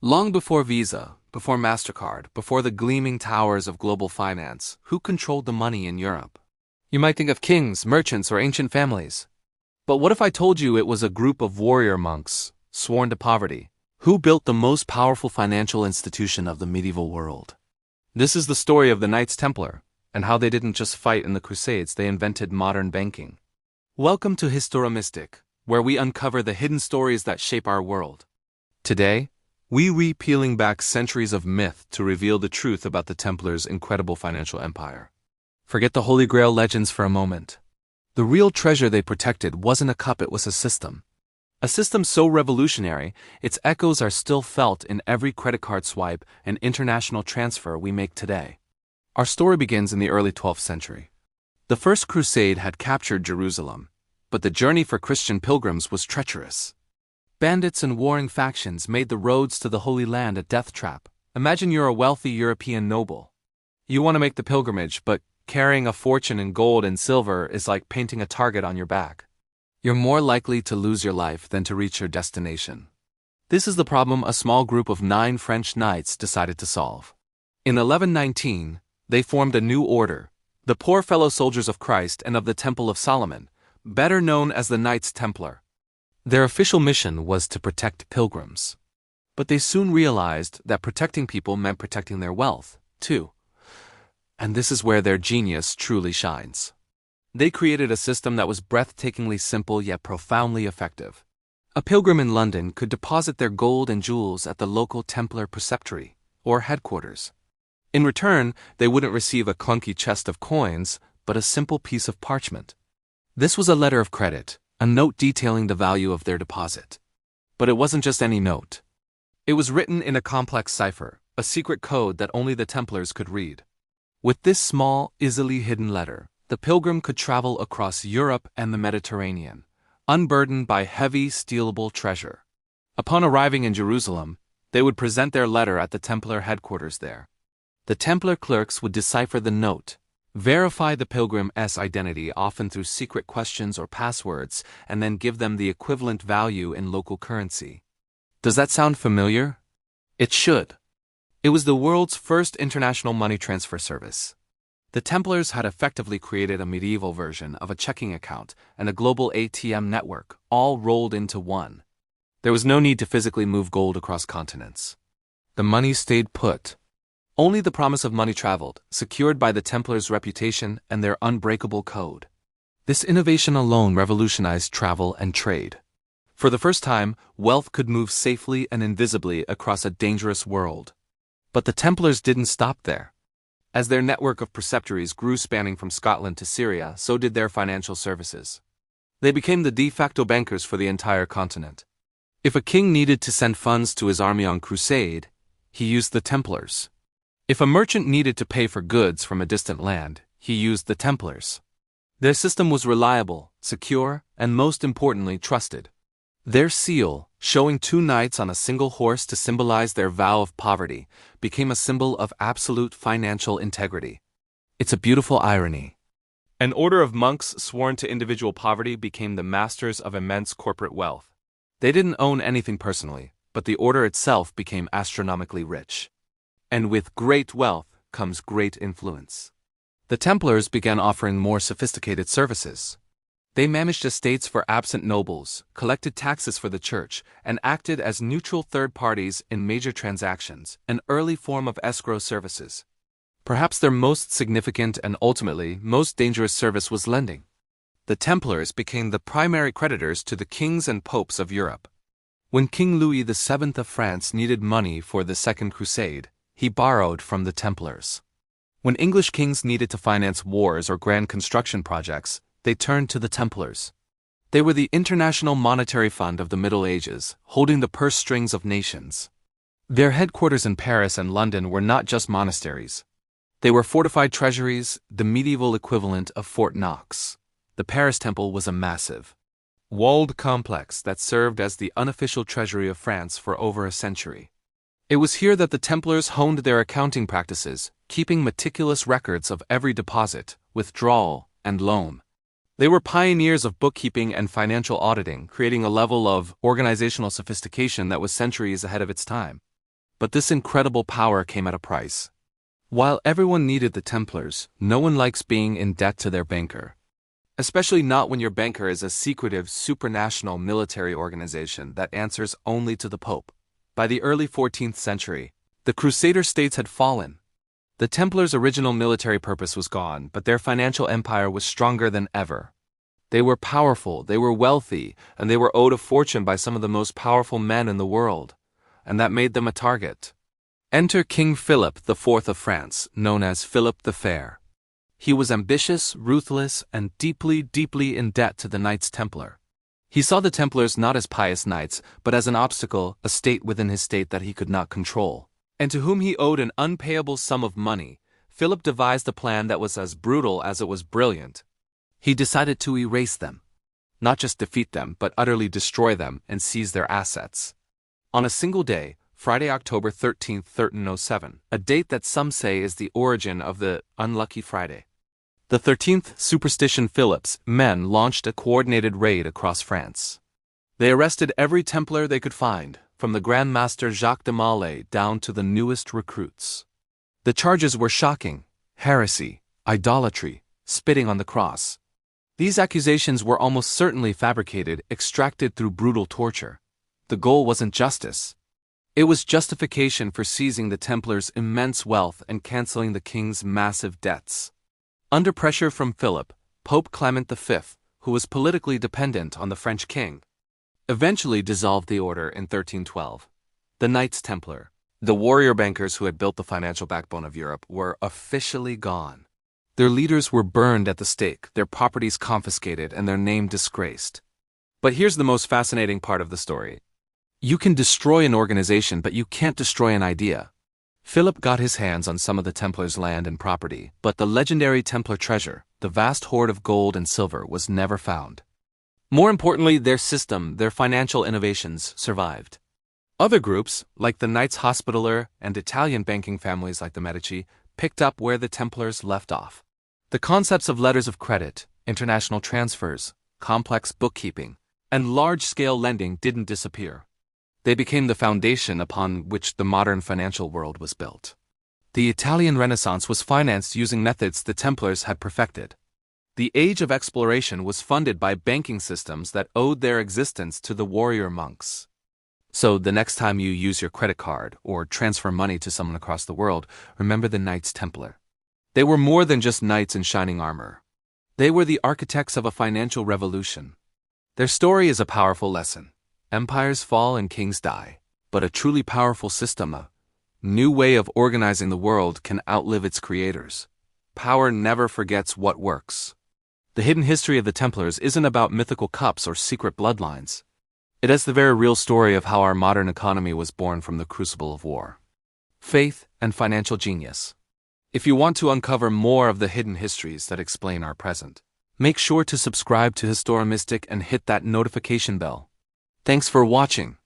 Long before Visa, before Mastercard, before the gleaming towers of global finance, who controlled the money in Europe? You might think of kings, merchants, or ancient families. But what if I told you it was a group of warrior monks, sworn to poverty, who built the most powerful financial institution of the medieval world? This is the story of the Knights Templar, and how they didn't just fight in the Crusades, they invented modern banking. Welcome to HistoroMystic, where we uncover the hidden stories that shape our world. Today, we peeling back centuries of myth to reveal the truth about the Templars' incredible financial empire. Forget the Holy Grail legends for a moment. The real treasure they protected wasn't a cup, it was a system. A system so revolutionary, its echoes are still felt in every credit card swipe and international transfer we make today. Our story begins in the early 12th century. The First Crusade had captured Jerusalem, but the journey for Christian pilgrims was treacherous. Bandits and warring factions made the roads to the Holy Land a death trap. Imagine you're a wealthy European noble. You want to make the pilgrimage, but carrying a fortune in gold and silver is like painting a target on your back. You're more likely to lose your life than to reach your destination. This is the problem a small group of 9 French knights decided to solve. In 1119, they formed a new order, the Poor Fellow Soldiers of Christ and of the Temple of Solomon, better known as the Knights Templar. Their official mission was to protect pilgrims. But they soon realized that protecting people meant protecting their wealth, too. And this is where their genius truly shines. They created a system that was breathtakingly simple yet profoundly effective. A pilgrim in London could deposit their gold and jewels at the local Templar preceptory, or headquarters. In return, they wouldn't receive a clunky chest of coins, but a simple piece of parchment. This was a letter of credit, a note detailing the value of their deposit. But it wasn't just any note. It was written in a complex cipher, a secret code that only the Templars could read. With this small, easily hidden letter, the pilgrim could travel across Europe and the Mediterranean, unburdened by heavy, stealable treasure. Upon arriving in Jerusalem, they would present their letter at the Templar headquarters there. The Templar clerks would decipher the note, verify the pilgrim's identity often through secret questions or passwords, and then give them the equivalent value in local currency. Does that sound familiar? It should. It was the world's first international money transfer service. The Templars had effectively created a medieval version of a checking account and a global ATM network, all rolled into one. There was no need to physically move gold across continents. The money stayed put. Only the promise of money traveled, secured by the Templars' reputation and their unbreakable code. This innovation alone revolutionized travel and trade. For the first time, wealth could move safely and invisibly across a dangerous world. But the Templars didn't stop there. As their network of preceptories grew spanning from Scotland to Syria, so did their financial services. They became the de facto bankers for the entire continent. If a king needed to send funds to his army on crusade, he used the Templars. If a merchant needed to pay for goods from a distant land, he used the Templars. Their system was reliable, secure, and most importantly, trusted. Their seal, showing 2 knights on a single horse to symbolize their vow of poverty, became a symbol of absolute financial integrity. It's a beautiful irony. An order of monks sworn to individual poverty became the masters of immense corporate wealth. They didn't own anything personally, but the order itself became astronomically rich. And with great wealth comes great influence. The Templars began offering more sophisticated services. They managed estates for absent nobles, collected taxes for the church, and acted as neutral third parties in major transactions, an early form of escrow services. Perhaps their most significant and ultimately most dangerous service was lending. The Templars became the primary creditors to the kings and popes of Europe. When King Louis VII of France needed money for the Second Crusade, he borrowed from the Templars. When English kings needed to finance wars or grand construction projects, they turned to the Templars. They were the international monetary fund of the Middle Ages, holding the purse strings of nations. Their headquarters in Paris and London were not just monasteries. They were fortified treasuries, the medieval equivalent of Fort Knox. The Paris Temple was a massive, walled complex that served as the unofficial treasury of France for over a century. It was here that the Templars honed their accounting practices, keeping meticulous records of every deposit, withdrawal, and loan. They were pioneers of bookkeeping and financial auditing, creating a level of organizational sophistication that was centuries ahead of its time. But this incredible power came at a price. While everyone needed the Templars, no one likes being in debt to their banker. Especially not when your banker is a secretive, supranational military organization that answers only to the Pope. By the early 14th century, the Crusader states had fallen. The Templars' original military purpose was gone, but their financial empire was stronger than ever. They were powerful, they were wealthy, and they were owed a fortune by some of the most powerful men in the world, and that made them a target. Enter King Philip IV of France, known as Philip the Fair. He was ambitious, ruthless, and deeply, deeply in debt to the Knights Templar. He saw the Templars not as pious knights, but as an obstacle, a state within his state that he could not control, and to whom he owed an unpayable sum of money. Philip devised a plan that was as brutal as it was brilliant. He decided to erase them. Not just defeat them, but utterly destroy them and seize their assets. On a single day, Friday, October 13, 1307, a date that some say is the origin of the Unlucky Friday. The 13th superstition Philip's men launched a coordinated raid across France. They arrested every Templar they could find, from the Grand Master Jacques de Molay down to the newest recruits. The charges were shocking: heresy, idolatry, spitting on the cross. These accusations were almost certainly fabricated, extracted through brutal torture. The goal wasn't justice. It was justification for seizing the Templars' immense wealth and canceling the king's massive debts. Under pressure from Philip, Pope Clement V, who was politically dependent on the French king, eventually dissolved the order in 1312. The Knights Templar, the warrior bankers who had built the financial backbone of Europe, were officially gone. Their leaders were burned at the stake, their properties confiscated, and their name disgraced. But here's the most fascinating part of the story. You can destroy an organization, but you can't destroy an idea. Philip got his hands on some of the Templars' land and property, but the legendary Templar treasure, the vast hoard of gold and silver, was never found. More importantly, their system, their financial innovations, survived. Other groups, like the Knights Hospitaller and Italian banking families like the Medici, picked up where the Templars left off. The concepts of letters of credit, international transfers, complex bookkeeping, and large-scale lending didn't disappear. They became the foundation upon which the modern financial world was built. The Italian Renaissance was financed using methods the Templars had perfected. The Age of Exploration was funded by banking systems that owed their existence to the warrior monks. So the next time you use your credit card or transfer money to someone across the world, remember the Knights Templar. They were more than just knights in shining armor. They were the architects of a financial revolution. Their story is a powerful lesson. Empires fall and kings die, but a truly powerful system, a new way of organizing the world, can outlive its creators. Power never forgets what works. The hidden history of the Templars isn't about mythical cups or secret bloodlines. It is the very real story of how our modern economy was born from the crucible of war, faith, and financial genius. If you want to uncover more of the hidden histories that explain our present, make sure to subscribe to HistoroMystic and hit that notification bell. Thanks for watching.